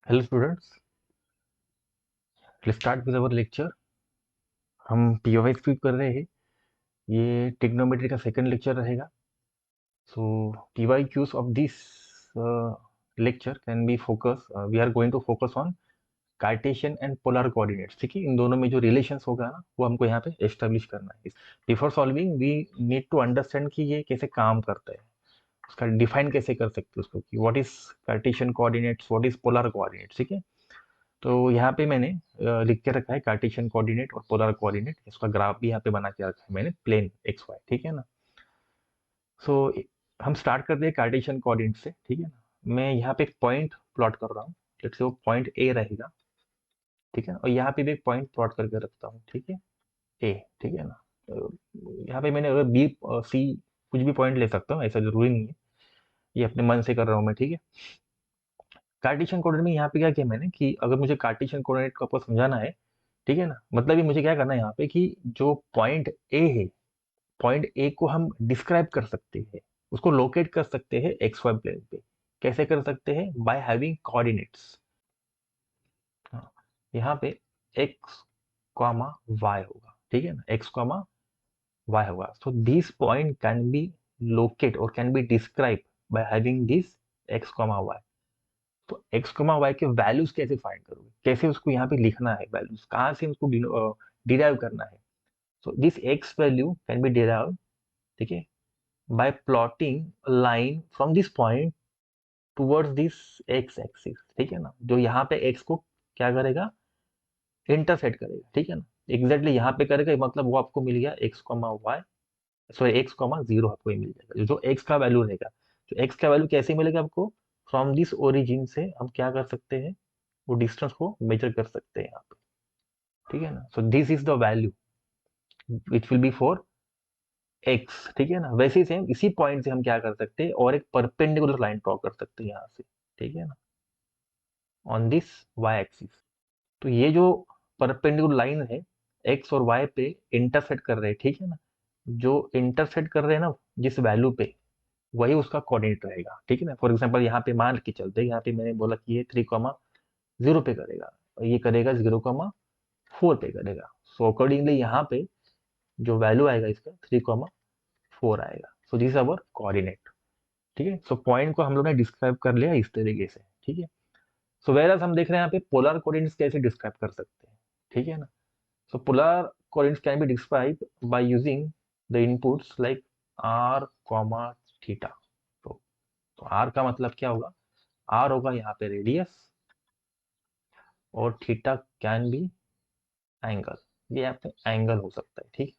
Hello students, let's start with our lecture. हम पीओवाई कर रहे हैं। ये ट्रिग्नोमेट्री का सेकंड लेक्चर रहेगा। So PYQs of this lecture can be focus, we are going to focus on Cartesian and polar coordinates. ठीक है, इन दोनों में जो रिलेशंस होगा ना वो हमको यहाँ पे एस्टेब्लिश करना है। Before solving we need to understand कि ये कैसे काम करता है, उसका डिफाइन कैसे कर सकते हैं उसको, कि what is Cartesian coordinates, what is polar coordinates. ठीक है, तो यहाँ पे मैंने लिख के रखा है कार्टेशियन कोऑर्डिनेट और पोलर कोऑर्डिनेट। इसका ग्राफ भी यहाँ पे बना के रखा है मैंने, प्लेन एक्स वाई। ठीक है ना। सो हम स्टार्ट करते हैं कार्टेशियन कोऑर्डिनेट से। ठीक है ना, मैं यहाँ पे एक पॉइंट प्लॉट कर रहा हूँ। जैसे वो पॉइंट ए रहेगा। ठीक है, और यहाँ पे भी एक पॉइंट प्लॉट करके रखता हूँ। ठीक है, ए। ठीक है ना। तो यहाँ पे मैंने अगर बी सी कुछ भी पॉइंट ले सकता हूँ, ऐसा जरूरी नहीं है, ये अपने मन से कर रहा हूँ मैं। ठीक है, कार्टेशियन कोऑर्डिनेट में यहाँ पे क्या किया मैंने कि अगर मुझे कार्टेशियन कोऑर्डिनेट को आपको समझाना है, ठीक है ना, मतलब ये मुझे क्या करना है यहाँ पे कि जो पॉइंट ए है, पॉइंट ए को हम डिस्क्राइब कर सकते हैं, उसको लोकेट कर सकते हैं एक्स वाई प्लेन पे। कैसे कर सकते हैं? By having coordinates. यहाँ पे एक्स कॉमा वाई होगा। ठीक है ना, एक्स कॉमा वाई होगा। So this point can be locate और can be describe by having this X comma Y. तो एक्स कॉमा वाई के वैल्यूज कैसे फाइंड करोगे, कैसे उसको यहाँ पे लिखना है, वैल्यूज कहाँ से उसको डिराइव करना है। So this x value can be derive, ठीक है, bye plotting line from this point towards this x axis. ठीक है ना, जो यहाँ पे एक्स को क्या करेगा, इंटरसेक्ट करेगा। ठीक है ना, एग्जैक्टली यहाँ पे करेगा, मतलब वो आपको मिल गया x comma y, sorry x comma zero आपको ये मिल जाएगा। जो एक्स का वैल्यू रहेगा, तो एक्स का वैल्यू कैसे मिलेगा आपको, फ्रॉम दिस ओरिजिन से हम क्या कर सकते हैं, वो डिस्टेंस को मेजर कर सकते हैं यहाँ पे। ठीक है ना, so this is the value which will be for x. ठीक है ना, वैसे ही सेम इसी पॉइंट से हम क्या कर सकते हैं, और एक परपेंडिकुलर लाइन ड्रॉ कर सकते हैं यहाँ से। ठीक है ना, ऑन दिस वाई एक्सिस। तो ये जो परपेंडिकुलर लाइन है, एक्स और वाई पे इंटरसेक्ट कर रहे हैं। ठीक है ना, जो इंटरसेक्ट कर रहे हैं ना जिस वैल्यू पे, वही उसका कोऑर्डिनेट रहेगा। ठीक है ना, फॉर एग्जांपल यहाँ पे मान के चलते हैं, यहाँ पे मैंने बोला कि ये 3,0 पे करेगा, और ये करेगा 0,4 पे करेगा। सो अकॉर्डिंगली यहाँ पे जो वैल्यू आएगा इसका 3,4 आएगा। So this our coordinate. ठीक है, सो पॉइंट को हम लोग ने डिस्क्राइब कर लिया इस तरीके से। ठीक है, सो वेयर हम देख रहे हैं यहाँ पे पोलर कोऑर्डिनेट्स कैसे डिस्क्राइब कर सकते हैं। ठीक है ना, so polar coordinates can be describe by using the inputs like R comma theta. तो आर का मतलब क्या होगा, आर होगा यहाँ पे रेडियस, और थीटा कैन बी एंगल, ये यहाँ पे एंगल हो सकता है। ठीक,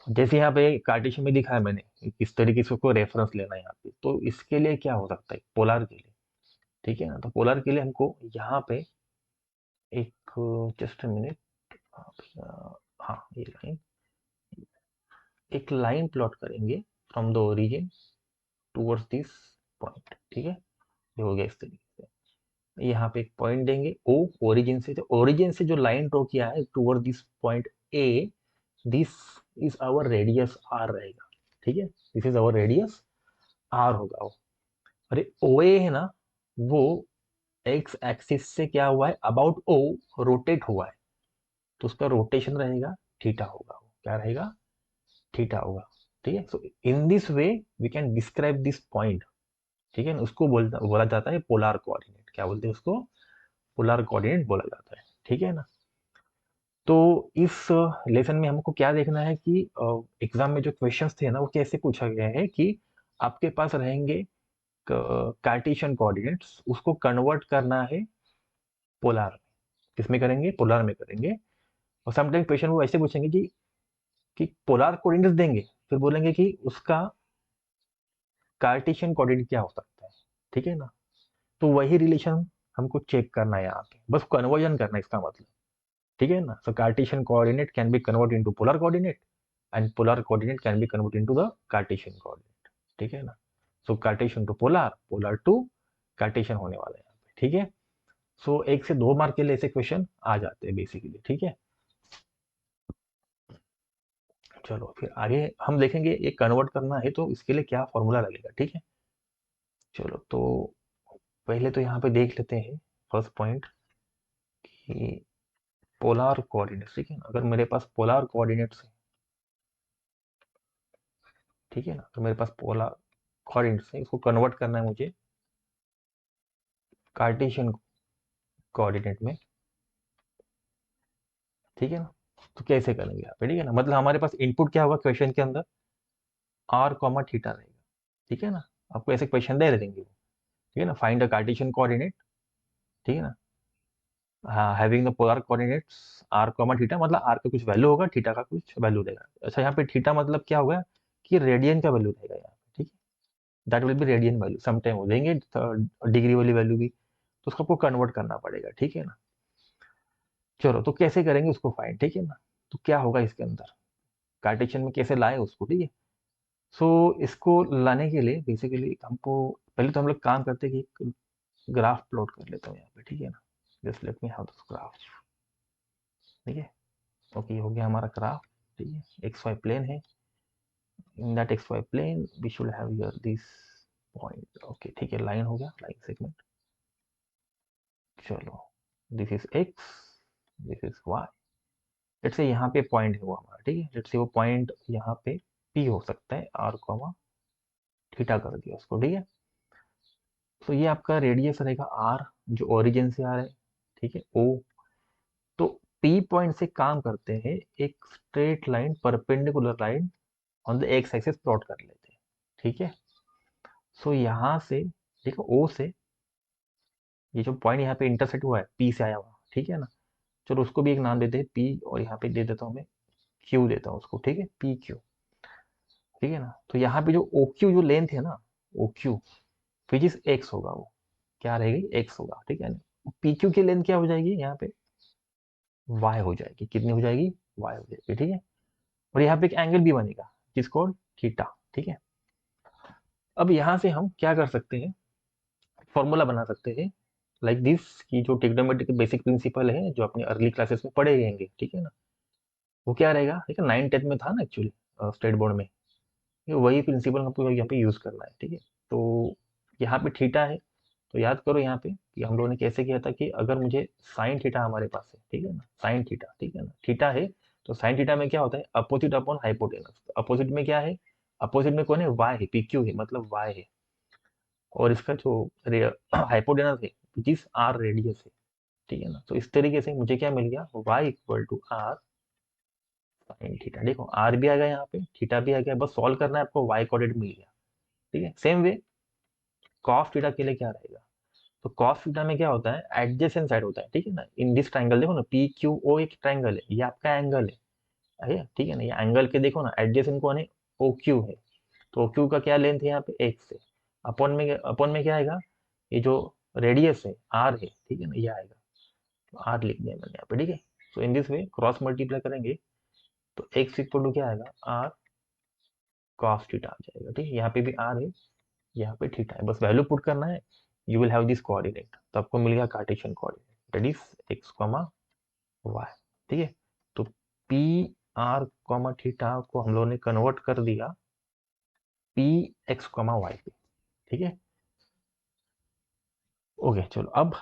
जैसे यहाँ पे कार्टेशियन में दिखाया मैंने, इस तरीके से उसको रेफरेंस लेना है यहाँ पे, तो इसके लिए क्या हो सकता है पोलर के लिए। ठीक है ना, तो पोलर के लिए हमको यहाँ पे एक, जस्ट मिनट, हाँ ये लाइन, एक लाइन प्लॉट करेंगे from the origin towards this point. ठीक है, ये हो गया इस तरीके से। यहाँ पे एक पॉइंट देंगे ओ, ओरिजिन से, तो ओरिजिन से जो लाइन ड्रॉ किया है toward this point A, this is our radius R रहेगा। ठीक है, this is our radius R होगा वो। अरे ओ ए है ना, वो एक्स एक्सिस से क्या हुआ है, अबाउट ओ रोटेट हुआ है, तो उसका रोटेशन रहेगा थीटा होगा। वो क्या रहेगा, थीटा होगा। ठीक है, so in this way we can describe this point. ठीक है ना, उसको बोला जाता है पोलर कोऑर्डिनेट। क्या बोलते हैं उसको, पोलर कोऑर्डिनेट बोला जाता है। ठीक है ना, तो इस लेसन में हमको क्या देखना है कि एग्जाम में जो क्वेश्चंस थे ना वो कैसे पूछा गया है कि आपके पास रहेंगे कार्टेशियन कोऑर्डिनेट्स, उसको कन्वर्ट करना है पोलर में। किसमें करेंगे, पोलर में करेंगे। और समटाइम क्वेश्चन वो ऐसे पूछेंगे कि पोलर कोऑर्डिनेट्स देंगे, फिर बोलेंगे कि उसका कार्टेशियन कोऑर्डिनेट क्या हो सकता है। ठीक है ना, तो वही रिलेशन हमको चेक करना है यहाँ पे, बस कन्वर्जन करना है इसका मतलब। ठीक है ना, so Cartesian coordinate can be convert into polar coordinate, and polar coordinate can be convert into the Cartesian coordinate. ठीक है ना, so Cartesian to polar, polar to Cartesian होने वाला है यहाँ पे। ठीक है, सो 1 से 2 मार्क के लिए ऐसे क्वेश्चन आ जाते हैं बेसिकली। ठीक है, चलो फिर आगे हम देखेंगे ये कन्वर्ट करना है तो इसके लिए क्या फॉर्मूला लगेगा। ठीक है, चलो तो पहले तो यहाँ पे देख लेते हैं फर्स्ट पॉइंट कि पोलार कोऑर्डिनेट्स, ठीक है ना। अगर मेरे पास पोलार कोऑर्डिनेट्स है, ठीक है ना, तो मेरे पास पोलार कोऑर्डिनेट्स है, इसको कन्वर्ट करना है मुझे कार्टेशियन कोऑर्डिनेट में, ठीक है ना। तो कैसे करेंगे यहाँ पे, ठीक है ना। मतलब हमारे पास इनपुट क्या होगा क्वेश्चन के अंदर, आर कॉमा थीटा रहेगा, ठीक है ना। आपको ऐसे क्वेश्चन दे देंगे वो, ठीक है ना। फाइंड द कार्टेशियन कोऑर्डिनेट, ठीक है ना। हाँ, having the polar coordinates are comma theta, मतलब आर का कुछ वैल्यू होगा, थीटा का कुछ वैल्यू देगा। अच्छा, यहाँ पे थीटा मतलब क्या होगा कि रेडियन का वैल्यू रहेगा यहाँ पे, ठीक है। That will be radian value, sometime वो देंगे डिग्री वाली वैल्यू भी, तो उसको आपको कन्वर्ट करना पड़ेगा, ठीक है ना। चलो, तो कैसे करेंगे उसको फाइंड, ठीक है ना। तो क्या होगा इसके अंदर, कार्टेशियन में कैसे लाए उसको, ठीक है। सो इसको लाने के लिए बेसिकली हमको पहले तो हम लोग काम करते हैं कि ग्राफ प्लॉट कर लेता हूँ यहाँ पे, ठीक है ना। Just let me have this graph, ठीक है। ओके, हो गया हमारा ग्राफ, ठीक है। एक्स वाई प्लेन है, in that x y plane we should have here this point, okay, ठीक है। लाइन हो गया, लाइन सेगमेंट। चलो, this is x, this is y. Let's say यहाँ पे पॉइंट है वो हमारा, ठीक है। लेट्स से वो पॉइंट यहाँ पे पी हो सकता है, आर कॉमा थीटा कर दिया उसको, ठीक है। तो ये आपका रेडियस रहेगा आर, जो ओरिजिन से आ रहा है, ठीक है, ओ। तो पी पॉइंट से काम करते हैं, एक straight line, perpendicular line on the x axis plot कर लेते हैं, ठीक है। सो यहाँ से देखो, ओ से ये जो पॉइंट यहाँ पे इंटरसेक्ट हुआ है, पी से आया हुआ, ठीक है ना। चलो उसको भी एक नाम देते हैं पी, और यहाँ पे दे देता हूँ मैं क्यू, देता हूँ उसको, ठीक है, पी क्यू, ठीक है ना। तो यहाँ पे जो ओ क्यू जो लेंथ है ना, O Q which is x होगा, वो क्या रहेगी, एक्स होगा, ठीक है ना। पी क्यू की लेंथ क्या हो जाएगी यहाँ पे, वाई हो जाएगी। कितनी हो जाएगी, वाई हो जाएगी, ठीक है। और यहाँ पे एक एंगल भी बनेगा जिसको थीटा, ठीक है। अब यहाँ से हम क्या कर सकते हैं, फॉर्मूला बना सकते हैं लाइक दिस, की जो ट्रिग्नोमेट्री के बेसिक प्रिंसिपल है जो अपने अर्ली क्लासेस में पढ़े रहेंगे, ठीक है ना। वो क्या रहेगा, ठीक है, 9th 10th में था ना एक्चुअली, स्टेट बोर्ड में। ये वही प्रिंसिपल हमको यहाँ पे यूज करना है, ठीक है। तो यहाँ पे थीटा है, तो याद करो यहाँ पे कि हम लोगों ने कैसे किया था कि अगर मुझे साइन थीटा हमारे पास है, ठीक है ना, साइन थीटा, ठीक है ना, थीटा है, तो साइन थीटा में क्या होता है, अपोजिट अपॉन हाइपोटेनस। अपोजिट में क्या है, अपोजिट में कौन है, वाई है, पी क्यू है, मतलब वाई है। और इसका जो हाइपोटेनस है विच इज आर रेडियस है, ठीक है ना। तो इस तरीके से मुझे क्या मिल गया, y equal to R sine theta. देखो आर भी आ गया यहाँ पे, थीटा भी आ गया, बस सॉल्व करना है आपको, y कोऑर्डिनेट मिल गया, ठीक है। सेम वे कॉस थीटा के लिए क्या रहेगा, तो कॉस थीटा में क्या होता है, एडजेसेंट साइड होता है, ठीक है ना। इन दिस ट्राइंगल देखो ना, पी क्यू ओ एक ट्राइंगल है, ये आपका एंगल है, ठीक है ना। ये एंगल के देखो ना, एडजेसेंट कौन है, ओ क्यू है। तो ओ क्यू का क्या लेंथ है यहाँ पे, एक्स है। अपॉन में क्या आएगा, ये जो रेडियस है आर है, ठीक है ना, ये आएगा। तो आर लिख दिया मैंने यहाँ पे, ठीक है। So in this way cross multiply करेंगे तो एक्स इक्वल टू क्या आएगा, आर कॉस थीटा आ जाएगा, ठीक है। यहाँ पे भी आर है, यहाँ पे थीटा है, बस वैल्यू पुट करना है, you will have this coordinate. तो आपको मिल गया Cartesian coordinate, that is x comma y, ठीक है। तो पी आर कॉमा थीटा को हम लोगों ने कन्वर्ट कर दिया पी एक्स कॉमा वाई पे, ठीक है। ओके, चलो अब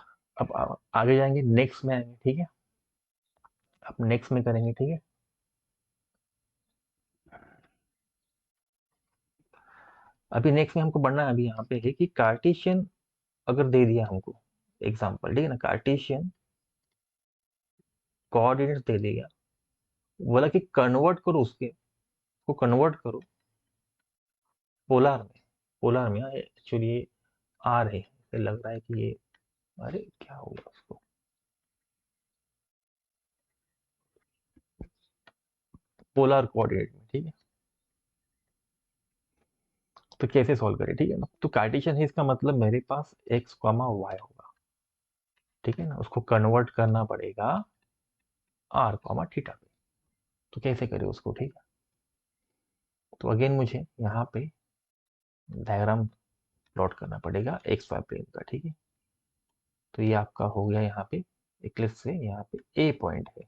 आगे जाएंगे, नेक्स्ट में आएंगे, ठीक है। अब नेक्स्ट में करेंगे, ठीक है। अभी नेक्स्ट में हमको बढ़ना अभी यहाँ पे है कि कार्टेशियन अगर दे दिया हमको एग्जाम्पल, ठीक है ना, कार्टेशियन कोऑर्डिनेट दे दिया, बोला कि कन्वर्ट करो उसके, को कन्वर्ट करो पोलर में। पोलर में एक्चुअली ये आर है, इसे लग रहा है कि ये, अरे क्या हो गया उसको, पोलर कोऑर्डिनेट में, ठीक है। तो कैसे सॉल्व करें, ठीक है ना। तो कार्टेशियन है, इसका मतलब मेरे पास एक्स कॉमा वाई होगा, ठीक है ना। उसको कन्वर्ट करना पड़ेगा आर कॉमा थीटा पे। तो कैसे करें उसको, ठीक है। तो अगेन मुझे यहाँ पे डायग्राम प्लॉट करना पड़ेगा एक्स वाई प्लेन का, ठीक है। तो ये आपका हो गया यहाँ पे इक्लिप्स से, यहाँ पे ए पॉइंट है,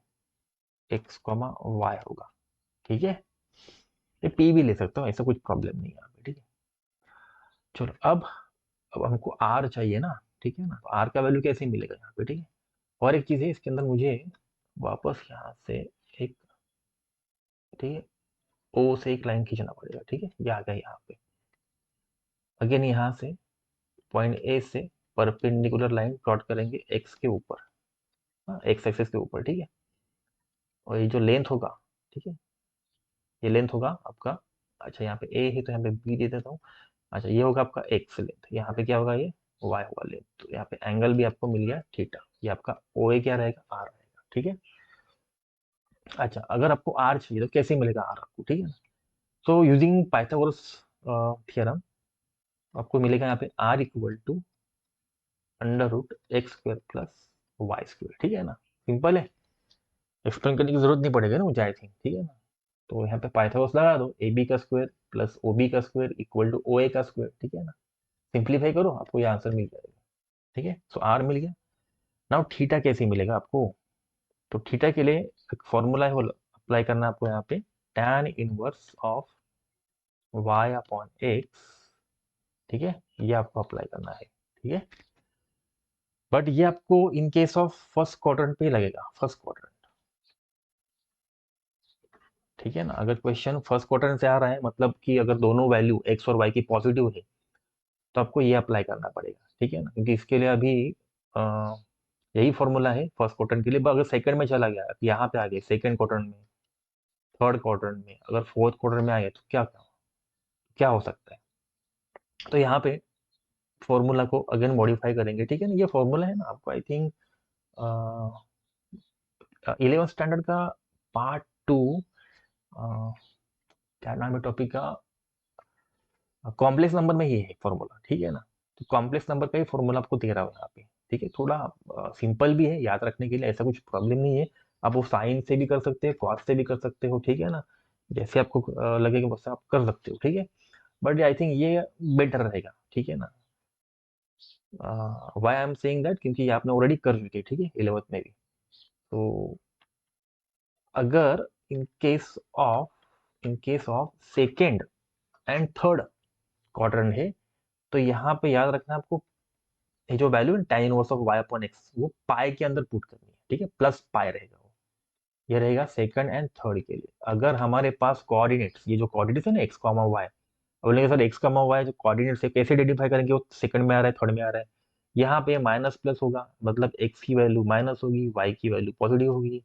एक्स कॉमा वाई होगा, ठीक है। ये पी भी ले सकता हूँ, ऐसा कुछ प्रॉब्लम नहीं है यहाँ पे, ठीक है। चलो अब हमको आर चाहिए ना, ठीक है ना। तो आर का वैल्यू कैसे मिलेगा यहाँ पे, ठीक है। और एक चीज़ है इसके अंदर, मुझे वापस यहाँ से एक, ठीक है, ओ से एक लाइन खींचना पड़ेगा, ठीक है। ये आ गया यहाँ पे। अगेन यहाँ से पॉइंट ए से परपेंडिकुलर लाइन प्लॉट करेंगे एक्स के ऊपर, एक्स एक्सिस के ऊपर, ठीक है। और ये जो लेंथ होगा, ठीक है, ये लेंथ होगा आपका, अच्छा यहाँ पे ए है तो यहाँ पे बी दे देता हूँ। अच्छा ये होगा आपका एक्स लेंथ, यहाँ पे क्या होगा, ये वाई होगा लेंथ। तो यहाँ पे एंगल भी आपको मिल गया थीटा, ये आपका ओ ए क्या रहेगा, आर रहेगा, ठीक है। अच्छा अगर आपको आर चाहिए तो कैसे मिलेगा आर आपको, ठीक है ना। तो यूजिंग पाइथागोरस थ्योरम आपको मिलेगा यहाँ पे R equal to under root x square plus y square, ठीक है ना। सिंपल है, एक्सप्लेन करने की जरूरत नहीं पड़ेगा ना मुझे, आई थिंक, ठीक है ना। तो यहाँ पे पाइथागोरस लगा दो, ए बी का स्क्वायर प्लस ओ बी का स्क्वायर इक्वल टू ओ ए का स्क्वायर, ठीक है ना। सिंप्लीफाई करो, आपको ये आंसर मिल जाएगा, ठीक है। सो आर मिल गया। नाउ थीटा कैसे मिलेगा आपको, तो थीटा के लिए एक फॉर्मूला है, वो अप्लाई करना है आपको यहाँ पे, tan inverse of y upon x, ठीक है। ये आपको अप्लाई करना है, ठीक है। बट ये आपको in case of first quadrant पे लगेगा, फर्स्ट क्वाड्रेंट, ठीक है ना। अगर क्वेश्चन फर्स्ट क्वाड्रेंट से आ रहा है, मतलब कि अगर दोनों वैल्यू एक्स और वाई की पॉजिटिव है, तो आपको ये अप्लाई करना पड़ेगा, ठीक है ना। क्योंकि इसके लिए अभी अ, यही फॉर्मूला है फर्स्ट क्वाड्रेंट के लिए। अगर सेकंड में चला गया, यहाँ पे आ गए सेकंड क्वाड्रेंट में, थर्ड क्वाड्रेंट में, अगर फोर्थ क्वाड्रेंट में आ गया, तो क्या क्या क्या हो सकता है। तो यहाँ पे फॉर्मूला को अगेन मॉडिफाई करेंगे, ठीक है ना। ये फॉर्मूला है ना आपको, आई थिंक 11 स्टैंडर्ड का पार्ट 2, क्या नाम है टॉपिक का, कॉम्प्लेक्स नंबर में ये है फॉर्मूला, ठीक है ना। तो कॉम्प्लेक्स नंबर का ही फॉर्मूला आपको दे रहा हूँ यहाँ पे, ठीक है। थोड़ा सिंपल भी है याद रखने के लिए, ऐसा कुछ प्रॉब्लम नहीं है। आप वो साइन से भी कर सकते हैं, कॉस से भी कर सकते हो, ठीक है ना। जैसे आपको लगेगा वैसे आप कर सकते हो, ठीक है। बट आई थिंक ये बेटर रहेगा, ठीक है ना। Why I am saying that, क्योंकि ये आपने ऑलरेडी कर चुके, ठीक है, 11th में भी। तो अगर in case of second and third quadrant है, तो यहाँ पे याद रखना आपको, ये जो वैल्यू है tan inverse of y upon x, वो पाई के अंदर पुट करनी है, ठीक है, प्लस पाई रहेगा वो। ये रहेगा सेकंड एंड थर्ड के लिए। अगर हमारे पास कोऑर्डिनेट्स, ये जो कोऑर्डिनेट्स है ना एक्स कॉमा वाई, अब बोलेंगे सर एक्स कॉमा वाई जो कोऑर्डिनेट्स है कैसे आइडेंटिफाई करेंगे, वो सेकंड में आ रहा है थर्ड में आ रहा है। यहाँ पे माइनस प्लस होगा, मतलब एक्स की वैल्यू माइनस होगी, वाई की वैल्यू पॉजिटिव होगी।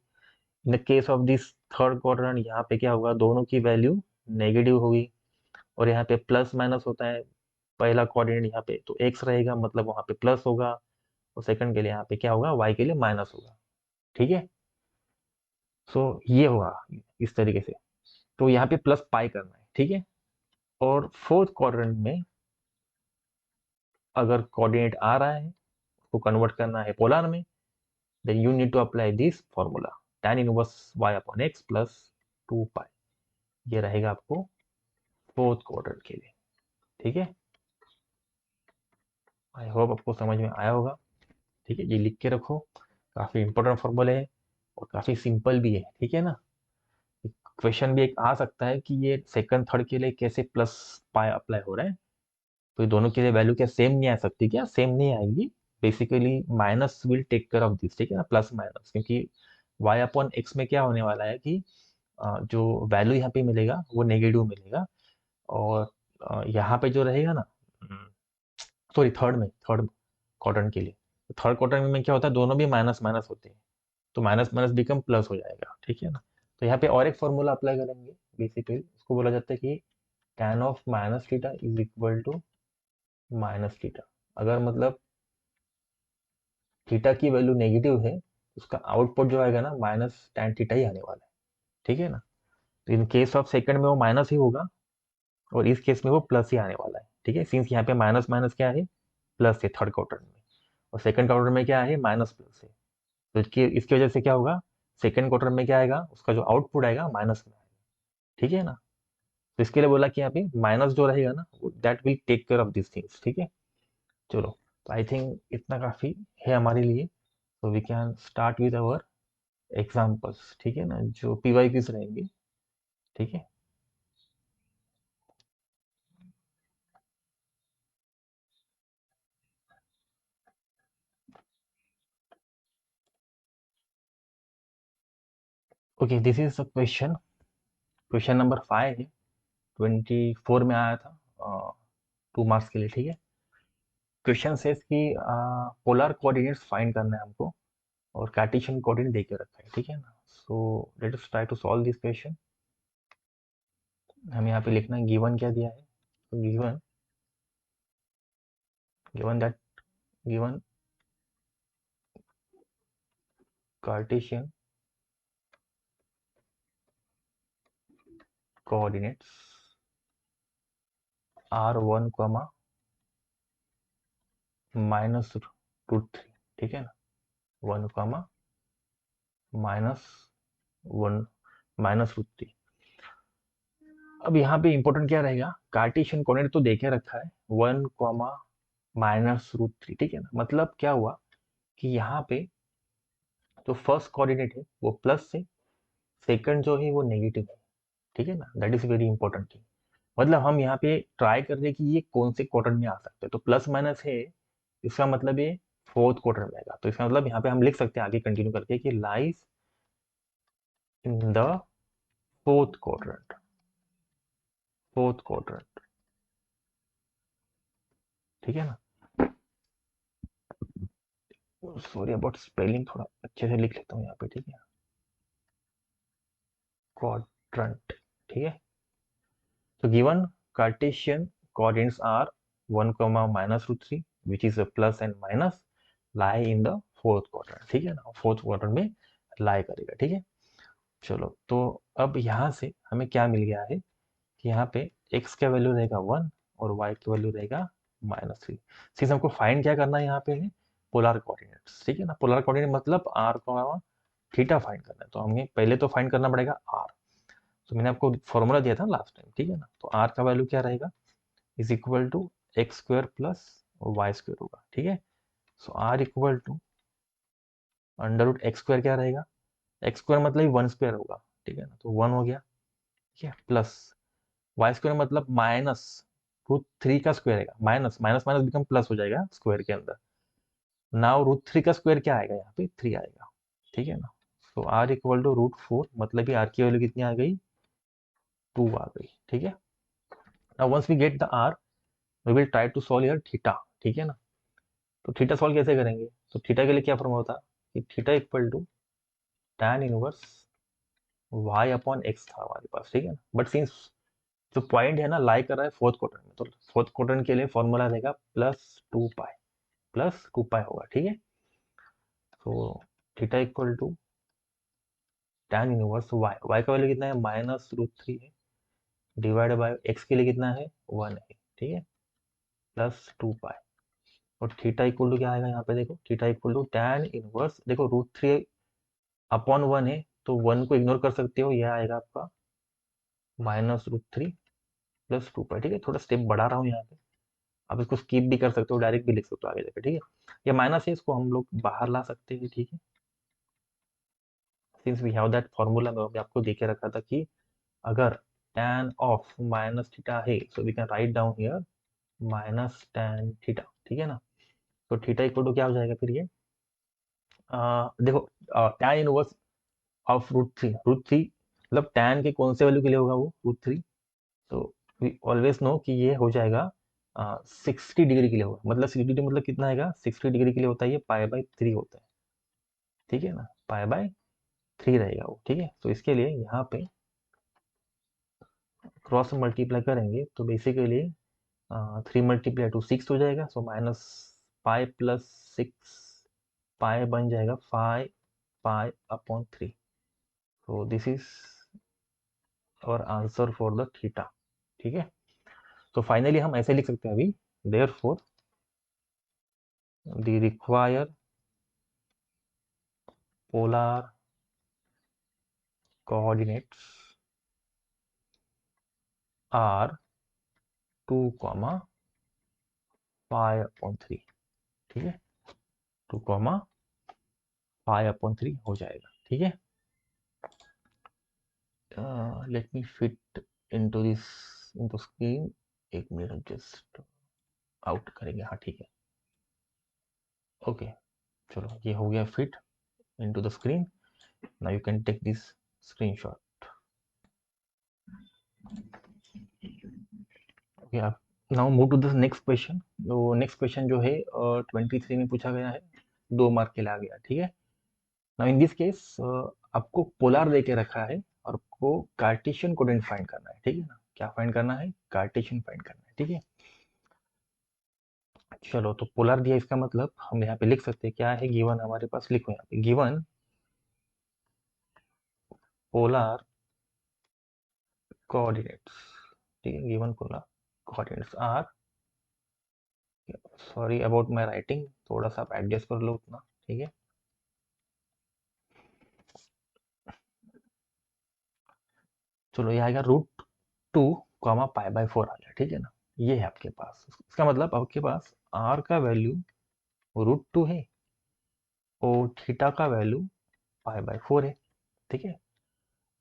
In the case of this third quadrant, यहाँ पे क्या होगा, दोनों की वैल्यू नेगेटिव होगी। और यहाँ पे प्लस माइनस होता है, पहला कोऑर्डिनेट यहाँ पे तो एक्स रहेगा, मतलब वहाँ पे प्लस होगा। और सेकंड के लिए यहाँ पे क्या होगा, वाई के लिए माइनस होगा, ठीक है। सो ये होगा इस तरीके से। तो यहाँ पे प्लस पाई करना है, ठीक है। और फोर्थ क्वाड्रेंट में अगर कोऑर्डिनेट आ रहा है, उसको कन्वर्ट करना है पोलर में, then you need to apply this formula, tan inverse y upon x plus 2 pi. ये रहेगा आपको फोर्थ क्वाड्रेंट के लिए, ठीक है। आई होप आपको समझ में आया होगा, ठीक है। ये लिख के रखो, काफी इंपॉर्टेंट फॉर्मूले है और काफी सिंपल भी है, ठीक है ना। क्वेश्चन भी एक आ सकता है कि ये सेकंड थर्ड के लिए कैसे प्लस पाई अप्लाई हो रहा है। तो ये दोनों के लिए वैल्यू क्या सेम नहीं आ सकती, क्या सेम नहीं आएगी। Basically minus will take care of this, ठीक है ना, प्लस माइनस, क्योंकि y अपॉन एक्स में क्या होने वाला है कि जो वैल्यू यहाँ पे मिलेगा वो नेगेटिव मिलेगा। और यहाँ पे जो रहेगा ना, सॉरी थर्ड क्वाड्रेंट के लिए, थर्ड क्वाड्रेंट में क्या होता है, दोनों भी माइनस माइनस होते हैं, तो माइनस माइनस बिकम प्लस हो जाएगा, ठीक है ना। तो यहाँ पे और एक फॉर्मूला अप्लाई करेंगे, बेसिकली उसको बोला जाता है कि tan of minus theta is equal to minus theta. अगर मतलब थीटा की वैल्यू नेगेटिव है, उसका आउटपुट जो आएगा ना माइनस tan थीटा ही आने वाला है, ठीक है ना। तो इन केस ऑफ सेकंड में वो माइनस ही होगा, और इस केस में वो प्लस ही आने वाला है, ठीक है। सिंस यहाँ पे माइनस माइनस क्या है, प्लस है थर्ड क्वार्टर में, और सेकंड क्वार्टर में क्या है, माइनस प्लस है। तो इसकी वजह से क्या होगा, सेकंड क्वार्टर में क्या आएगा, उसका जो आउटपुट आएगा माइनस में आएगा, ठीक है ना। तो इसके लिए बोला कि यहाँ पे माइनस जो रहेगा ना, that will take care of this things, ठीक है। चलो, तो आई थिंक इतना काफी है हमारे लिए। तो we can start with our examples, ठीक है ना, जो पीवाईक्यूज रहेंगे, ठीक है। Okay, this is the question. Question number 5 है, 24 में आया था, 2 मार्क्स के लिए। ठीक है, क्वेश्चन सेज कि पोलर कोऑर्डिनेट्स फाइंड करना है हमको और कार्टेशियन कोऑर्डिनेट दे के रखा है। ठीक है ना, so let us try to solve this question. हमें यहाँ पे लिखना है गिवन क्या दिया है। तो given given that given Cartesian coordinates are 1, -√3। ठीक है ना, 1, -1 -√3। अब यहाँ पे इंपॉर्टेंट क्या रहेगा, कार्टेशियन कोऑर्डिनेट तो देखे रखा है 1, -√3। ठीक है ना, मतलब क्या हुआ कि यहाँ पे जो फर्स्ट कोऑर्डिनेट है वो प्लस है, सेकंड जो है वो नेगेटिव है। ठीक है ना, that is very important thing. मतलब हम यहाँ पे ट्राई कर रहे हैं कि ये कौन से क्वार्टर में आ सकते हैं। तो प्लस माइनस है, इसका मतलब ये फोर्थ क्वार्टर में आएगा। तो इसका मतलब यहाँ पे हम लिख सकते हैं आगे कंटिन्यू करके कि lies in the fourth quadrant. Fourth quadrant, ठीक है ना। सॉरी अबाउट स्पेलिंग, थोड़ा अच्छे से लिख लेता हूँ यहाँ पे। ठीक है, क्वाड्रेंट। ठीक है, तो given Cartesian coordinates are 1, -√3 which is a plus and minus lie in the fourth quadrant. ठीक है ना, फोर्थ क्वाड्रेंट में लाई करेगा। ठीक है, चलो तो अब यहाँ से हमें क्या मिल गया है कि यहाँ पे x का वैल्यू रहेगा 1 और y का वैल्यू रहेगा -3। सिंस हमको फाइंड क्या करना है यहाँ पे है पोलर कोऑर्डिनेट्स। ठीक है ना, पोलर कोऑर्डिनेट मतलब r को थीटा फाइंड करना है। तो हमें पहले तो फाइंड करना पड़ेगा r। तो मैंने आपको फॉर्मूला दिया था लास्ट टाइम। ठीक है ना, तो r का वैल्यू क्या रहेगा, is equal to x² plus y² होगा। ठीक है, सो r इक्वल टू √x² क्या रहेगा, x² मतलब 1² होगा। ठीक है ना, तो 1 हो गया। ठीक है, प्लस y² मतलब -√3 का स्क्वायर आएगा, minus minus minus become plus हो जाएगा स्क्वायर के अंदर। नाउ √3 का स्क्वायर क्या आएगा, यहाँ पे 3 आएगा। ठीक है ना, तो r इक्वल टू √4 मतलब कि r की वैल्यू कितनी आ गई, 2 आ गई। ठीक है, now once we get the r we will try to solve here theta. ठीक है ना, तो थीटा सॉल्व कैसे करेंगे, तो थीटा के लिए क्या फॉर्मूला होता कि theta equal to tan inverse y upon x था हमारे पास। ठीक है ना, बट सिंस जो पॉइंट है ना लाई कर रहा है फोर्थ क्वार्टर में, तो फोर्थ क्वार्टर के लिए फॉर्मूला रहेगा +2 पाई होगा। ठीक है, तो theta equal to tan inverse y का वैल्यू कितना है, -√3 है, डिवाइड बाय x के लिए कितना है, 1 है। ठीक है, +2 पाई। और थीटा इक्वल टू क्या आएगा यहाँ पे, देखो theta equal to tan inverse, देखो √3 अपॉन 1 है तो 1 को इग्नोर कर सकते हो, यह आएगा आपका -√3 +2 पाई। ठीक है, थोड़ा स्टेप बढ़ा रहा हूँ यहाँ पे, आप इसको स्किप भी कर सकते हो, डायरेक्ट भी लिख सकते हो आगे जाकर। ठीक है, ये माइनस है, इसको हम लोग बाहर ला सकते हैं। ठीक है, since we have that formula, मैं अभी आपको देके रखा था कि अगर tan ऑफ माइनस थीटा है so we can write down here -tan theta. ठीक है ना, तो थीटा इक्वल टू क्या हो जाएगा फिर ये, देखो tan इनवर्स ऑफ √3 मतलब tan के कौन से वैल्यू के लिए होगा वो, √3। तो वी ऑलवेज नो कि ये हो जाएगा 60 डिग्री के लिए होगा। मतलब 60 डिग्री मतलब कितना आएगा, 60 डिग्री के लिए होता है ये π/3 होता है। ठीक है ना, π/3 रहेगा वो। ठीक है, तो इसके लिए यहाँ पे क्रॉस मल्टीप्लाई करेंगे तो बेसिकली 3 × 2 6 हो जाएगा, सो -π+6 पाई बन जाएगा 5π/3। so दिस इज और आंसर फॉर द थीटा। ठीक है, तो फाइनली हम ऐसे लिख सकते हैं अभी, therefore the require polar coordinates are 2, π/3। ठीक है, 2, π/3 हो जाएगा। ठीक है, let me fit into this into screen. एक मिनट, जस्ट आउट करेंगे। हाँ ठीक है, ओके, चलो ये हो गया fit into the screen. Now you can take this screenshot. Okay, आप now move to the next question. तो नेक्स्ट क्वेश्चन जो है 23 में पूछा गया है, 2 मार्क के लिए आ गया, ठीक है। नाउ इन दिस केस आपको पोलर दे के रखा है और आपको कार्टेशियन कोऑर्डिनेट फाइंड करना है, ठीक है ना। क्या फाइंड करना है? कार्टेशियन फाइंड करना है, ठीक है। चलो, तो पोलर दिया, इसका मतलब हम यहाँ पे लिख सकते हैं क्या है गिवन हमारे पास। लिखो यहाँ पे गिवन पोलर कोऑर्डिनेट्स, ठीक है। Given polar coordinates are, sorry about my writing, थोड़ा सा आप एडजस्ट कर लो उतना, ठीक है। चलो, ये आएगा √2, π/4 आ गया, ठीक है ना। ये है आपके पास, इसका मतलब आपके पास r का वैल्यू √2 है और थीटा का वैल्यू π/4 है, ठीक है।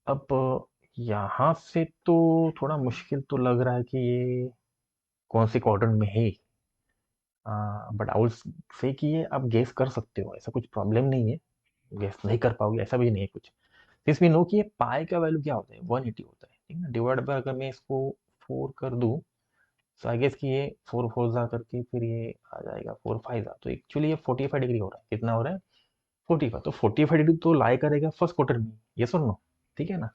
अब यहाँ से तो थोड़ा मुश्किल तो लग रहा है कि ये कौन सी क्वाड्रेंट में है। बट आई वुड से कि ये आप गेस कर सकते हो, ऐसा कुछ प्रॉब्लम नहीं है। गेस नहीं कर पाओगे ऐसा भी नहीं है कुछ। सिंस वी नो कि ये पाई का वैल्यू क्या होता है, 180 होता है, ठीक है ना। डिवाइड बाय अगर मैं इसको 4 कर दूं, सो आई गेस कि ये 4 4 जा करके फिर ये आ जाएगा 4 5 जा, तो एक्चुअली ये 45 डिग्री हो रहा है। कितना हो रहा है? 45। तो 45 डिग्री तो लाई करेगा फर्स्ट क्वार्टर में, ये सुन लो, ठीक है ना।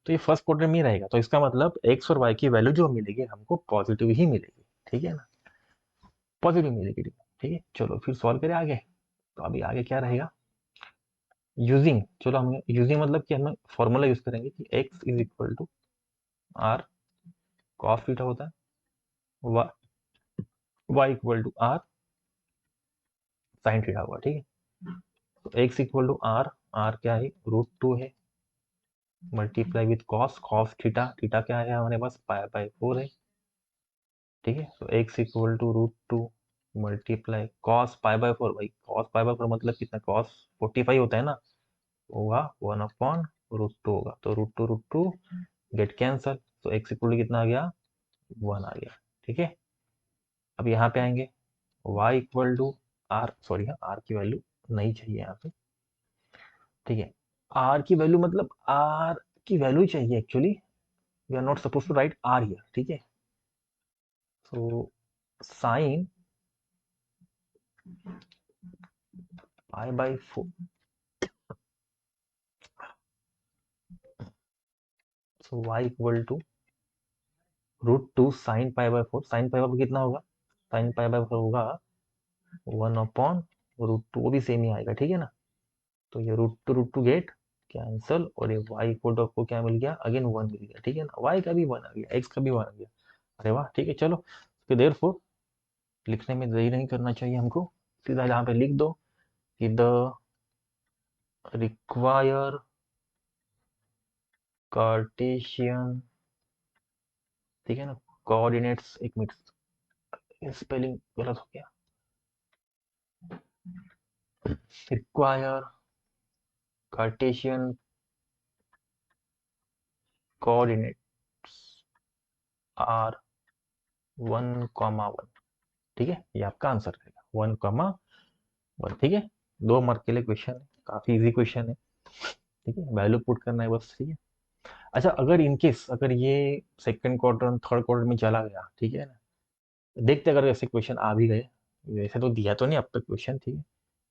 तो ये फर्स्ट क्वार्टर में ही रहेगा, तो इसका मतलब एक्स और वाई की वैल्यू जो मिलेगी हमको पॉजिटिव ही मिलेगी, ठीक है ना। पॉजिटिव मिलेगी, ठीक है। चलो फिर सॉल्व करें आगे। तो अभी आगे क्या रहेगा? यूजिंग, चलो हम यूजिंग मतलब कि हम फॉर्मूला यूज करेंगे कि x is equal to R cos theta होता है, y equal to R sine theta हुआ, ठीक है। तो x equal to R, R क्या है? √2 है, multiply with cos, cos theta, theta क्या है हमारे पास? π/4 है, ठीक है। तो x equal to √2 multiply cos π/4, भाई कॉस π/4 मतलब कितना? कॉस 45 होता है ना, होगा 1/√2 होगा, तो √2 गेट कैंसल, तो x इक्वल टू कितना आ गया? 1 आ गया, ठीक है। अब यहाँ पे आएंगे, y equal to R, sorry हाँ, आर की वैल्यू नहीं चाहिए यहाँ पे, ठीक है। आर की वैल्यू मतलब आर की वैल्यू ही चाहिए actually, we are not suppose to write R here, ठीक है। So sine π/4, so y equal to √2 sine π/4, sine π/4 कितना होगा? साइन π/4 होगा 1/√2, वो भी सेम ही आएगा, ठीक है ना। तो ये √2 गेट कैंसल, और ये y इक्वल टू आपको क्या मिल गया? अगेन 1 मिल गया, ठीक है ना। y का भी 1 आ गया, x का भी 1 आ गया, अरे वाह, ठीक है। चलो, तो देयरफॉर लिखने में देरी नहीं करना चाहिए हमको, सीधा यहाँ पे लिख दो कि द रिक्वायर कार्टेशियन, ठीक है ना, कोऑर्डिनेट्स, एक मिनट स्पेलिंग गलत हो गया, रिक्वायर कार्टेशियन कोऑर्डिनेट्स आर 1,1, ठीक है। ये आपका आंसर रहेगा 1,1, ठीक है। 2 मार्क के लिए क्वेश्चन है, काफी इजी क्वेश्चन है, ठीक है। वैल्यू पुट करना है बस, ठीक है। अच्छा, अगर इनकेस अगर ये सेकंड क्वार्टर थर्ड क्वार्टर में चला गया, ठीक है ना, देखते अगर ऐसे क्वेश्चन आ भी गए, वैसे तो दिया तो नहीं अब तक क्वेश्चन, ठीक है।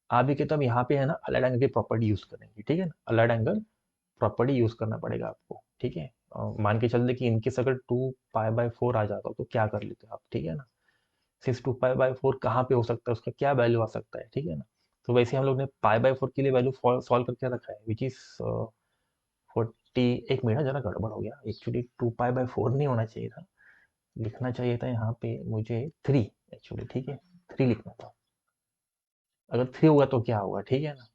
आ भी के तो हम यहाँ पे है ना अलाइड एंगल की प्रॉपर्टी यूज करेंगे, ठीक है ना। अलाइड एंगल प्रॉपर्टी यूज करना पड़ेगा आपको, ठीक है। मान के चलते कि इनकेस अगर 2π/4 आ जाता तो क्या कर लेते आप, ठीक है ना। सिर्फ 2π/4 कहाँ पे हो सकता है, उसका क्या वैल्यू आ सकता है, ठीक है ना। तो वैसे हम लोग ने π/4 के लिए वैल्यू सॉल्व करके रखा है, विच इज 40। एक मिनट, जरा गड़बड़ हो गया, एक्चुअली 2π/4 नहीं होना चाहिए था, लिखना चाहिए था यहाँ पे मुझे 3 एक्चुअली, ठीक है। 3 लिखना था, अगर 3 होगा तो क्या होगा, ठीक है ना।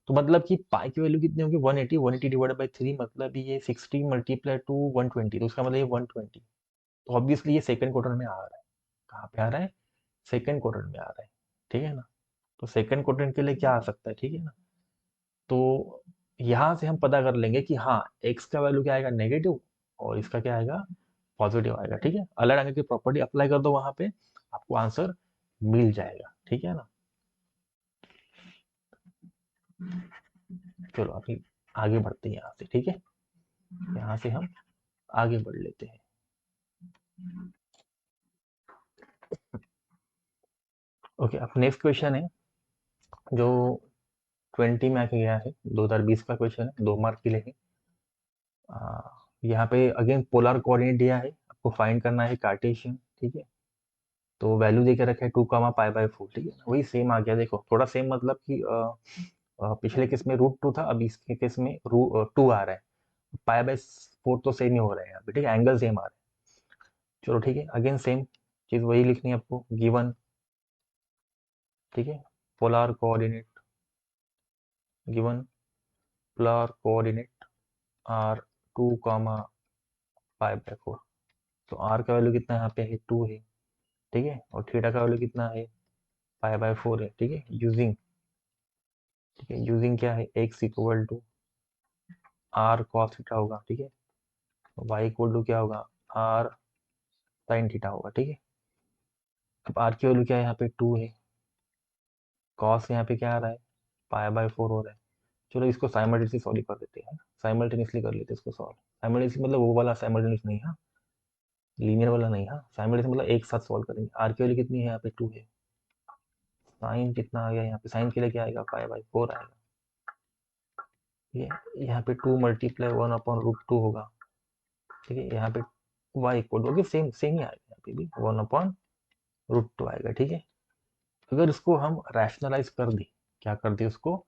तो मतलब कि पाई की वैल्यू कितनी होगी? 180, 180 डिवाइडेड बाई 3 मतलब ये 60 मल्टीप्लाई टू 120, तो उसका मतलब ये 120। तो ऑब्वियसली ये सेकंड क्वार्टर में आ रहा है, कहाँ पे आ रहा है? सेकंड क्वार्टर में आ रहा है, ठीक है ना। तो सेकंड क्वाड्रेंट के लिए क्या आ सकता है, ठीक है ना। तो यहाँ से हम पता कर लेंगे कि हाँ, एक्स का वैल्यू क्या आएगा? नेगेटिव, और इसका क्या आएगा? पॉजिटिव आएगा, ठीक है। अलग एंगल की प्रॉपर्टी अप्लाई कर दो वहां पे, आपको आंसर मिल जाएगा, ठीक है ना। चलो अभी आगे बढ़ते हैं यहाँ से, ठीक है। यहाँ से हम आगे बढ़ लेते हैं। ओके, अब नेक्स्ट क्वेश्चन है जो 20 में आके गया है, 2020 का क्वेश्चन है, 2 मार्क के लिए है। यहाँ पे अगेन पोलर कोऑर्डिनेट दिया है, आपको फाइंड करना है कार्टेशियन, ठीक है। तो वैल्यू देके रखा है 2, π/4, ठीक है। वही सेम आ गया, देखो थोड़ा सेम मतलब कि पिछले केस में √2 था, अब इसके केस में 2 आ रहा है। π/4 तो सेम ही हो रहा है यहाँ पे, ठीक है, एंगल सेम आ रहा है। चलो ठीक है, अगेन सेम चीज वही लिखनी है आपको, गिवन, ठीक है, polar coordinate given, polar coordinate are 2, π/4। तो आर का वैल्यू कितना यहाँ पे है, 2 है, ठीक है, और थीटा का वैल्यू कितना है, π/4 है, ठीक है। यूजिंग, ठीक है, यूजिंग क्या है, x equal to R cos theta होगा, ठीक है, y इक्वल टू क्या होगा, आर साइन थीटा होगा, ठीक है। अब आर की वैल्यू क्या है, यहाँ पे 2 है, कॉस यहाँ पे क्या आ रहा है, π/4 हो रहा है। चलो इसको साइमल्टेनियसली सॉल्व कर देते हैं, साइमल्टेनियसली कर लेते हैं इसको सॉल्व। साइमल्टेनियसली मतलब वो वाला साइमल्टेनियस नहीं, हाँ, लीनियर वाला नहीं, हाँ, साइमल्टेनियस मतलब एक साथ सॉल्व करेंगे। आर की वैल्यू कितनी है, यहाँ पे 2 है, साइन कितना आ गया यहाँ पे, साइन के लिए क्या आएगा, π/4 आएगा, ये यहाँ पे 2 × 1/√2 होगा, ठीक है। यहाँ पे y equal to same same ही आएगा, यहाँ पे भी 1/√2 आएगा, ठीक है। अगर इसको हम रैशनलाइज कर दें, क्या कर दे उसको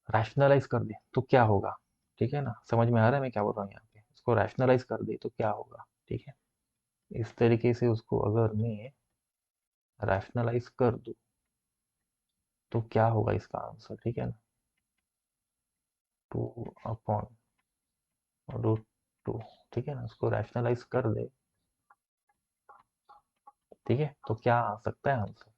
रैशनलाइज कर दे तो क्या होगा, ठीक है ना, समझ में आ रहा है मैं क्या बोल रहा हूँ यहाँ पे। इसको रैशनलाइज कर दे तो क्या होगा, ठीक है। इस तरीके से उसको अगर मैं रैशनलाइज कर दूं तो क्या होगा इसका आंसर, ठीक है ना, 2/√2, ठीक है ना, उसको रैशनलाइज कर दे, ठीक है, तो क्या आ सकता है आंसर।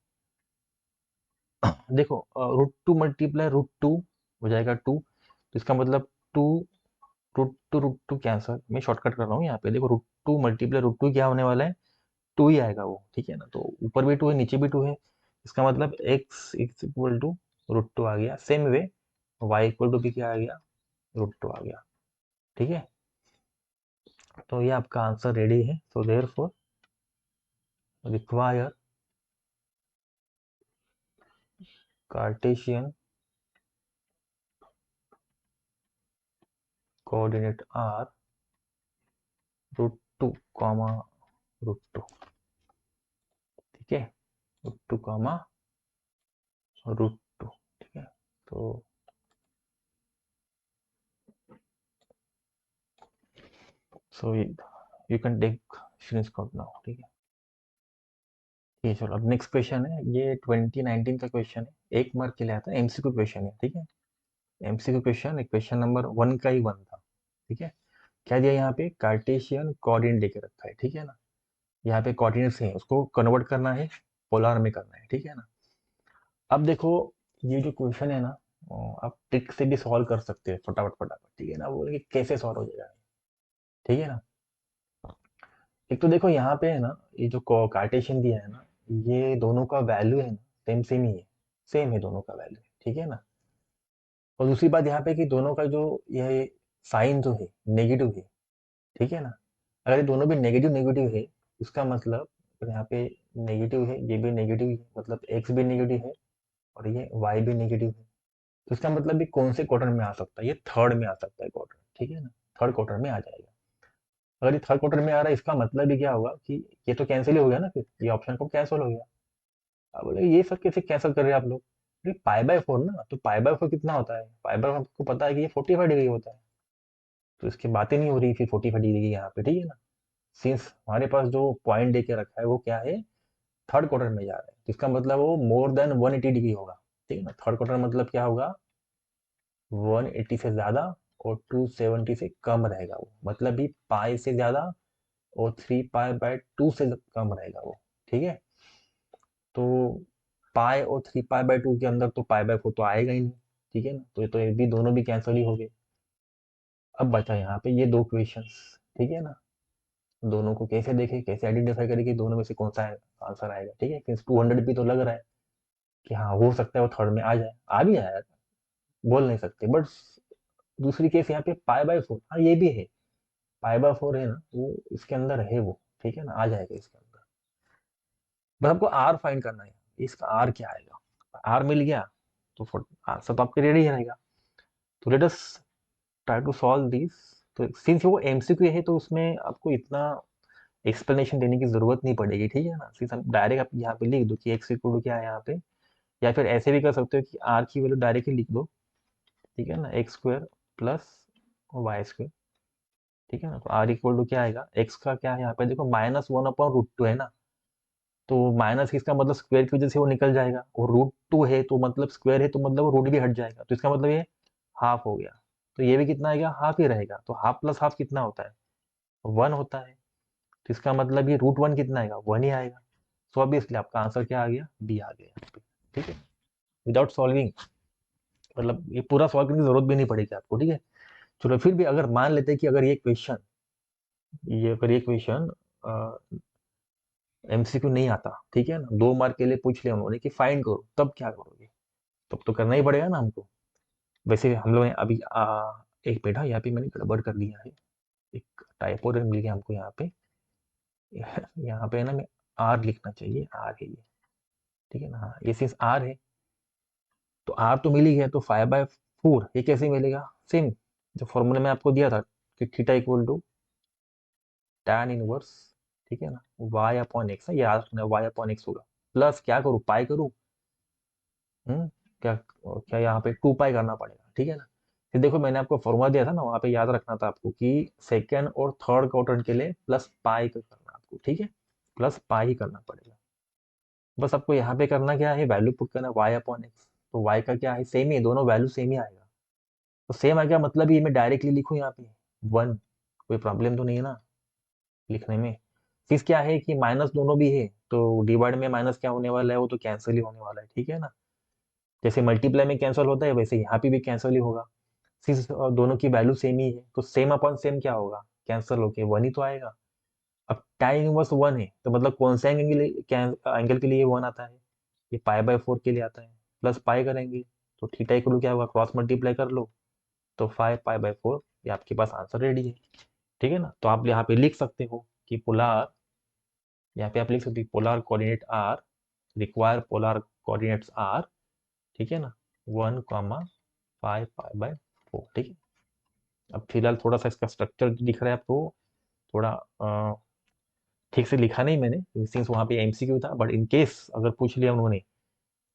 देखो √2 मल्टीप्लाई √2 हो जाएगा 2, तो इसका मतलब 2 √2 कैंसर, मैं शॉर्टकट कर रहा हूँ यहाँ पे, देखो √2 मल्टीप्लाई √2 क्या होने वाला है, 2 ही आएगा वो, ठीक है ना। तो ऊपर भी 2 है, नीचे भी 2 है, इसका मतलब x इक्वल टू √2 आ गया। Same way y equal to भी क्या आ गया, √2 आ गया, ठीक है। तो ये आपका आंसर रेडी है। So therefore require Cartesian coordinate are √2 comma √2, ठीक है, √2 कॉमा √2, ठीक है। तो so you can take screenshot now, ठीक है। ठीक है, चलो अब नेक्स्ट क्वेश्चन है, ये 2019 का क्वेश्चन है, 1 मार्क के लिए आता है, एमसीक्यू क्वेश्चन है, ठीक है। एमसीक्यू क्वेश्चन, क्वेश्चन नंबर 1 का ही 1 था, ठीक है। क्या दिया यहाँ पे, कार्टेशियन कोऑर्डिनेट देके रखा है, ठीक है ना। यहाँ पे कोऑर्डिनेट्स हैं, उसको कन्वर्ट करना है, पोलर में करना है, ठीक है ना। अब देखो ये जो क्वेश्चन है ना, आप ट्रिक से भी सॉल्व कर सकते हैं फटाफट फटाफट, ठीक है ना। बोले कि कैसे सॉल्व हो जाएगा, ठीक है ना। एक तो देखो यहाँ पे है ना, ये जो कार्टेशियन दिया है ना, ये दोनों का वैल्यू है ना, सेम सेम ही है, सेम है दोनों का वैल्यू, ठीक है ना। और दूसरी बात यहाँ पे कि दोनों का जो ये साइन जो है नेगेटिव है, ठीक है ना। अगर ये दोनों भी नेगेटिव नेगेटिव है, इसका मतलब यहाँ पे नेगेटिव है, ये भी नेगेटिव है, मतलब एक्स भी नेगेटिव है और ये वाई भी नेगेटिव है। तो इसका मतलब भी कौन से क्वार्टर में आ सकता है, ये थर्ड में आ सकता है क्वार्टर, ठीक है ना, थर्ड क्वार्टर में आ जाएगा। अगर ये थर्ड क्वार्टर में आ रहा है, इसका मतलब भी क्या होगा कि ये तो कैंसिल ही हो गया ना, फिर ये ऑप्शन को कैंसिल हो गया। अब बोले ये सब कैसे कैंसिल कर रहे हैं आप लोग, π/4 ना, तो π/4 कितना होता है, π/4 आपको पता है कि ये 45 डिग्री होता है। तो इसकी बातें नहीं हो रही फिर 45 डिग्री की यहाँ पे, ठीक है ना। सिंस हमारे पास जो पॉइंट दे के रखा है वो क्या है, थर्ड क्वार्टर में जा रहा है, तो इसका मतलब वो मोर देन 180 डिग्री होगा, ठीक है ना। थर्ड क्वार्टर मतलब क्या होगा, 180 से ज्यादा और 270 से कम रहेगा वो, मतलब भी पाई से ज्यादा और 3π/2 से कम रहेगा वो, ठीक है। तो पाई और 3π/2 के अंदर तो π/4 तो आएगा ही नहीं, ठीक है ना। तो ये भी दोनों भी कैंसिल ही हो गए। अब बचा यहाँ पे ये दो क्वेश्चंस, ठीक है ना। दोनों को कैसे देखें, कैसे आइडेंटिफाई करें कि दोनों में से कौन सा आंसर आएगा, ठीक है। 200 भी तो लग रहा है कि हाँ हो सकता है वो थर्ड में आ जाए, आ भी जाए, बोल नहीं सकते, बट दूसरी केस यहाँ पे π/4, हाँ ये भी है, π/4 है ना, वो इसके अंदर है वो, ठीक है ना, आ जाएगा इसके अंदर। बस आपको आर फाइंड करना है, इसका आर क्या आएगा, आर मिल गया तो आंसर तो आपके रेडी रहेगा। तो let us try to solve this. तो सिंस वो एमसीक्यू है तो उसमें आपको इतना एक्सप्लेनेशन देने की जरूरत नहीं पड़ेगी, ठीक है ना, सिंस हम डायरेक्ट आप यहाँ पे लिख दो कि एक्स इक्वल टू क्या है यहाँ पे, या फिर ऐसे भी कर सकते हो कि आर की वैल्यू डायरेक्टली लिख दो, ठीक है ना, x square plus y square, ठीक है ना। तो आर इक्वल टू क्या आएगा, एक्स का क्या है यहाँ पे देखो -1/√2 है ना, तो माइनस इसका मतलब स्क्वायर की वजह से वो निकल जाएगा, और √2 है तो मतलब स्क्वायर है तो मतलब वो रूट भी हट जाएगा, तो इसका मतलब ये हाफ हो गया। तो ये भी कितना आएगा, हाफ ही रहेगा, तो हाफ प्लस हाफ कितना होता है, 1 होता है। तो इसका मतलब ये √1 कितना आएगा, 1 ही आएगा। सो अब इसलिए आपका आंसर क्या आ गया, बी आ गया, ठीक है, विदाउट सॉल्विंग, मतलब ये पूरा सॉल्व करने की जरूरत भी नहीं पड़ेगी आपको, ठीक है। चलो फिर भी अगर मान लेते हैं कि अगर ये क्वेश्चन एमसीक्यू नहीं आता, ठीक है ना, 2 मार्क के लिए पूछ लिया उन्होंने कि फाइंड करो, तब क्या करोगे, तब तो करना ही पड़ेगा ना हमको। वैसे हम लोग ने अभी एक मिनट, हाँ, यहाँ पे मैंने गड़बड़ कर दिया है, एक टाइपो मिल गया हमको यहाँ पे। यहाँ पे ना मैं आर लिखना चाहिए, आर है ये, ठीक है ना, हाँ ये सिंस आर है तो आर तो मिल ही गया, तो 5/4 ये कैसे मिलेगा, सेम जो फॉर्मूले में आपको दिया था कि theta equal to tan inverse, ठीक है ना, y/x, ये याद रखना y/x होगा, प्लस क्या करूँ, पाई करूँ, क्या क्या यहाँ पे 2 पाई करना पड़ेगा, ठीक है ना। फिर देखो मैंने आपको फॉर्मूला दिया था ना, वहाँ पे याद रखना था आपको कि सेकेंड और थर्ड क्वाड्रेंट के लिए प्लस पाई करना आपको, ठीक है, प्लस पाई ही करना पड़ेगा। बस आपको यहाँ पे करना क्या है, वैल्यू पुट करना y/x, तो y का क्या है, सेम ही, दोनों वैल्यू सेम ही आएगा। तो सेम आ गया मतलब ये मैं डायरेक्टली लिखूँ यहाँ पे 1, कोई प्रॉब्लम तो नहीं है ना लिखने में। चीज क्या है कि माइनस दोनों भी है, तो डिवाइड में माइनस क्या होने वाला है, वो तो कैंसिल ही होने वाला है, ठीक है ना। जैसे मल्टीप्लाई में कैंसिल होता है वैसे यहाँ पे भी कैंसिल ही होगा, सिंस दोनों की वैल्यू सेम ही है, तो सेम अपॉन सेम क्या होगा, कैंसिल होके 1 ही तो आएगा। अब tan इनवर्स 1 है तो मतलब कौन सा एंगल के लिए 1 आता है, ये π/4 के लिए आता है, प्लस पाई करेंगे तो थीटा इक्वल क्या होगा, क्रॉस मल्टीप्लाई कर लो, तो 5π/4, ये आपके पास आंसर रेडी है, ठीक है ना। तो आप यहाँ पे लिख सकते हो कि पोलार, यहाँ पे आप लिख सकते हो polar coordinate are, require polar coordinates are, ठीक है ना, 1,5π/4, ठीक है। अब फिलहाल थोड़ा सा इसका स्ट्रक्चर दिख रहा है आपको, थोड़ा ठीक से लिखा नहीं मैंने सिंस वहाँ पे एमसीक्यू था, बट इन केस अगर पूछ लिया उन्होंने,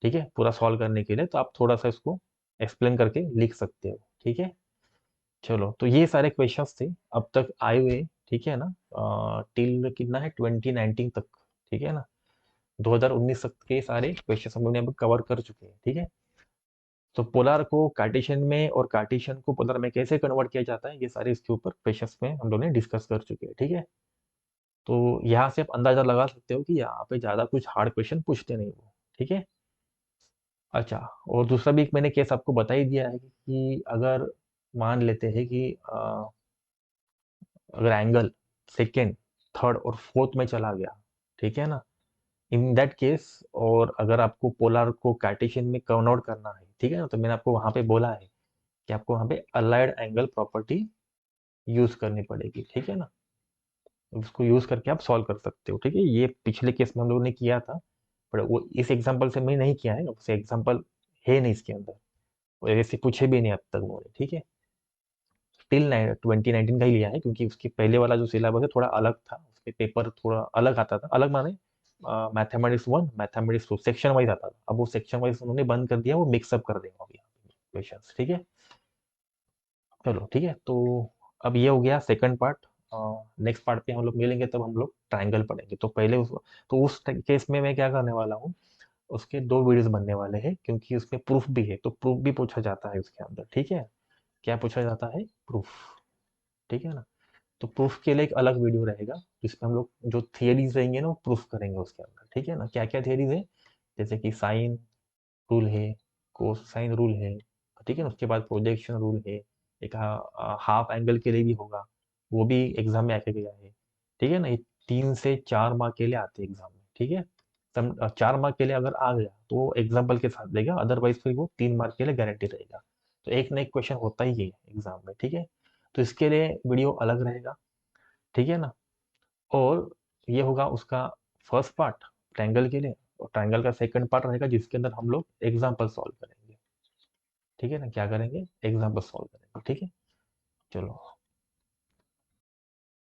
ठीक है, पूरा सॉल्व करने के लिए, तो आप थोड़ा सा इसको एक्सप्लेन करके लिख सकते हो, ठीक है। चलो तो ये सारे क्वेश्चंस थे अब तक आए हुए, ठीक है ना, टिल कितना है 2019 तक, ठीक है ना, 2019 तक के सारे क्वेश्चन हम लोग ने अब कवर कर चुके हैं, ठीक है। तो पोलर को कार्टेशियन में और कार्टेशियन को पोलर में कैसे कन्वर्ट किया जाता है, ये सारे इसके ऊपर क्वेश्चंस में हम लोग ने डिस्कस कर चुके हैं, ठीक है। तो यहाँ से आप अंदाजा लगा सकते हो कि यहाँ पे ज़्यादा कुछ हार्ड क्वेश्चन पूछते नहीं वो, ठीक है। अच्छा, और दूसरा भी एक मैंने केस आपको बता ही दिया है कि अगर मान लेते हैं कि अगर एंगल सेकेंड, थर्ड और फोर्थ में चला गया, ठीक है ना, इन दैट केस, और अगर आपको पोलर को कार्टेशियन में कन्वर्ट करना है, ठीक है ना, तो मैंने आपको वहाँ पे बोला है कि आपको वहाँ पे अलाइड एंगल प्रॉपर्टी यूज करनी पड़ेगी, ठीक है ना, उसको यूज करके आप सॉल्व कर सकते हो, ठीक है। ये पिछले केस में हम लोगों ने किया था, पर वो इस एग्जांपल से मैंने नहीं किया है, उससे एग्जांपल है नहीं इसके अंदर, और ऐसे पूछे भी नहीं अब तक उन्होंने, ठीक है। टिल 2019 का ही लिया है क्योंकि उसके पहले वाला जो सिलेबस है थोड़ा अलग था, उसके पेपर थोड़ा अलग आता था, अलग माने मैथमेटिक्स 1, मैथमेटिक्स 2 सेक्शन वाइज आता था, अब वो सेक्शन वाइज उन्होंने बंद कर दिया, वो मिक्सअप कर देंगे अभी क्वेश्चंस, ठीक है। चलो ठीक है, तो अब ये हो गया सेकंड पार्ट। नेक्स्ट पार्ट पे हम लोग मिलेंगे तब हम लोग ट्रायंगल पढ़ेंगे, तो पहले उस केस में मैं क्या करने वाला हूँ, उसके 2 वीडियोस बनने वाले हैं क्योंकि उसमें प्रूफ भी है, तो प्रूफ भी पूछा जाता है उसके अंदर, ठीक है। क्या पूछा जाता है, प्रूफ, ठीक है ना। तो प्रूफ के लिए एक अलग वीडियो रहेगा जिसमें हम लोग जो थियरीज रहेंगे ना वो प्रूफ करेंगे उसके अंदर, ठीक है ना, क्या क्या थियरीज है, जैसे कि साइन रूल है, कोसाइन रूल है, ठीक है ना, उसके बाद प्रोजेक्शन रूल है, एक हाफ एंगल के लिए भी होगा, वो भी एग्जाम में आके गया है, ठीक है ना। ये 3 से 4 मार्क के लिए आते हैं एग्जाम में, ठीक है। 4 मार्क के लिए अगर आ गया तो वो एग्जाम्पल के साथ देगा, अदरवाइज फिर वो 3 मार्क के लिए गारंटी रहेगा। तो एक ना एक क्वेश्चन होता ही है एग्जाम में, ठीक है। तो इसके लिए वीडियो अलग रहेगा, ठीक है ना। और ये होगा उसका फर्स्ट पार्ट ट्रायंगल के लिए, और ट्रायंगल का सेकंड पार्ट रहेगा जिसके अंदर हम लोग एग्जाम्पल सॉल्व करेंगे, ठीक है ना। क्या करेंगे, एग्जाम्पल सॉल्व करेंगे, ठीक है। चलो।